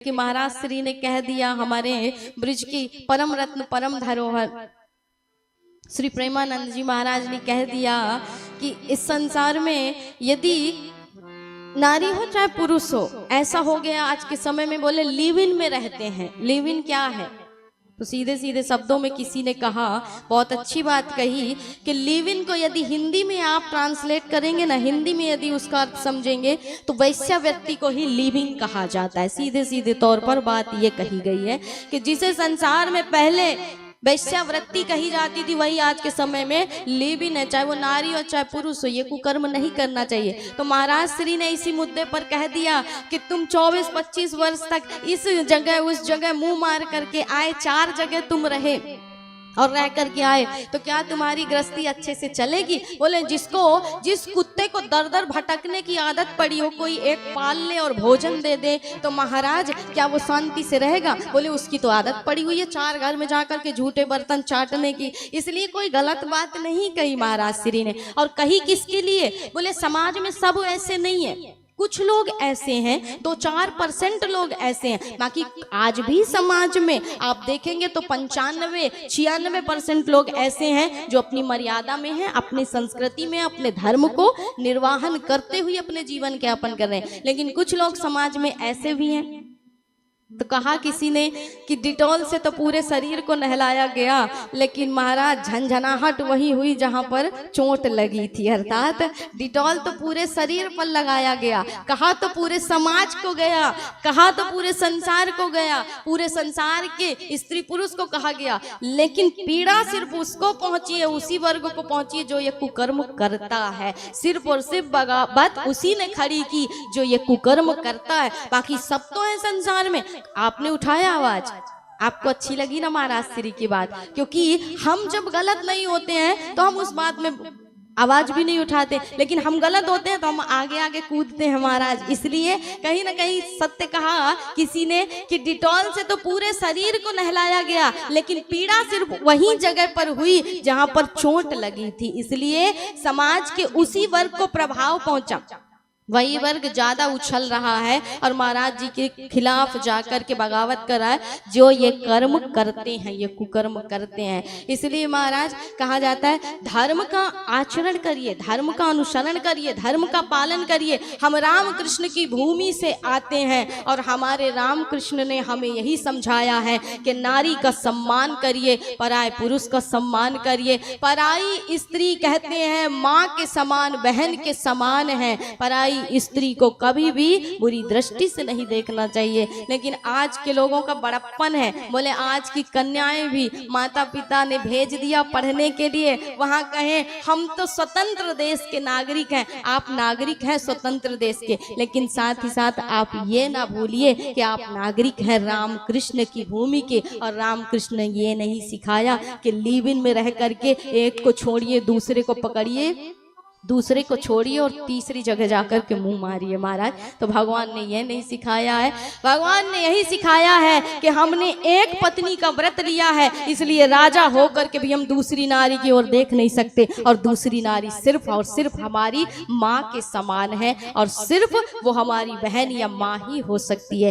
कि महाराज श्री ने कह दिया, हमारे ब्रिज की परम रत्न परम धरोहर श्री प्रेमानंद जी महाराज ने कह दिया कि इस संसार में यदि नारी हो चाहे पुरुष हो, ऐसा हो गया आज के समय में, बोले लिव इन में रहते हैं। लिव इन क्या है? तो सीधे सीधे शब्दों में किसी ने कहा, बहुत अच्छी बात कही कि लिव इन को यदि हिंदी में आप ट्रांसलेट करेंगे ना, हिंदी में यदि उसका अर्थ समझेंगे तो वैश्य व्यक्ति को ही लिविंग कहा जाता है। सीधे सीधे तौर पर बात ये कही गई है कि जिसे संसार में पहले वैश्यावृत्ति कही जाती थी, वही आज के समय में लिव इन है। चाहे वो नारी हो चाहे पुरुष हो, ये कुकर्म नहीं करना चाहिए। तो महाराज श्री ने इसी मुद्दे पर कह दिया कि तुम 24-25 वर्ष तक इस जगह उस जगह मुंह मार करके आए, 4 जगह तुम रहे और रह करके आए, तो क्या तुम्हारी गृहस्थी अच्छे से चलेगी? बोले जिस कुत्ते को दर दर भटकने की आदत पड़ी हो, कोई एक पाल ले और भोजन दे दे तो महाराज क्या वो शांति से रहेगा? बोले उसकी तो आदत पड़ी हुई है 4 घर में जाकर के झूठे बर्तन चाटने की। इसलिए कोई गलत बात नहीं कही महाराज श्री ने। और कही किसके लिए? बोले समाज में सब ऐसे नहीं है, कुछ लोग ऐसे हैं, 2-4% लोग ऐसे हैं, बाकी आज भी समाज में आप देखेंगे तो 95-96% लोग ऐसे हैं जो अपनी मर्यादा में हैं, अपनी संस्कृति में अपने धर्म को निर्वाहन करते हुए अपने जीवन के यापन कर रहे हैं। लेकिन कुछ लोग समाज में ऐसे भी हैं। तो कहा किसी ने कि डिटॉल से तो पूरे शरीर को नहलाया गया, लेकिन महाराज झंझनाहट वही हुई जहां पर चोट लगी थी। अर्थात डिटॉल तो पूरे शरीर पर लगाया गया, कहा तो पूरे समाज को गया, कहा तो पूरे संसार को गया, पूरे संसार के स्त्री पुरुष को कहा गया, लेकिन पीड़ा सिर्फ उसको पहुंची है, उसी वर्ग को पहुंची है जो ये कुकर्म करता है। सिर्फ और सिर्फ बगावत उसी ने खड़ी की जो ये कुकर्म करता है, बाकी सब तो है संसार में। आपने उठाया आवाज, आपको अच्छी लगी ना महाराज श्री की बात? क्योंकि हम जब गलत नहीं होते हैं तो हम उस बात में आवाज भी नहीं उठाते, लेकिन हम गलत होते हैं तो हम आगे आगे कूदते हैं महाराज। इसलिए कहीं ना कहीं सत्य कहा किसी ने कि डिटॉल से तो पूरे शरीर को नहलाया गया, लेकिन पीड़ा सिर्फ वही जगह पर हुई जहां पर चोट लगी थी। इसलिए समाज के उसी वर्ग को प्रभाव पहुंचा, वही वर्ग ज्यादा उछल रहा है और महाराज जी के खिलाफ जाकर के बगावत कर रहा है जो ये कर्म करते हैं, ये कुकर्म करते हैं। इसलिए महाराज कहा जाता है धर्म का आचरण करिए, धर्म का अनुसरण करिए, धर्म का पालन करिए। हम राम कृष्ण की भूमि से आते हैं और हमारे राम कृष्ण ने हमें यही समझाया है कि नारी का सम्मान करिए, पराये पुरुष का सम्मान करिए। पराई स्त्री कहते हैं माँ के समान, बहन के समान है। पराई स्त्री को कभी भी बुरी दृष्टि से नहीं देखना चाहिए। लेकिन आज के लोगों का बड़प्पन है, बोले आज की कन्याएं भी माता पिता ने भेज दिया पढ़ने के लिए, वहां कहें हम तो स्वतंत्र देश के नागरिक हैं। आप नागरिक हैं स्वतंत्र देश के, लेकिन साथ ही साथ आप ये ना भूलिए कि आप नागरिक हैं राम कृष्ण की भूमि के। और राम कृष्ण ने ये नहीं सिखाया कि लिव इन में रह करके एक को छोड़िए दूसरे को पकड़िए, दूसरे को छोड़िए और तीसरी जगह जाकर के मुंह मारिए महाराज। तो भगवान ने यह नहीं सिखाया है, भगवान ने यही सिखाया है कि हमने एक पत्नी का व्रत लिया है, इसलिए राजा होकर के भी हम दूसरी नारी की ओर देख नहीं सकते। और दूसरी नारी सिर्फ और सिर्फ हमारी माँ के समान है और सिर्फ वो हमारी बहन या माँ ही हो सकती है।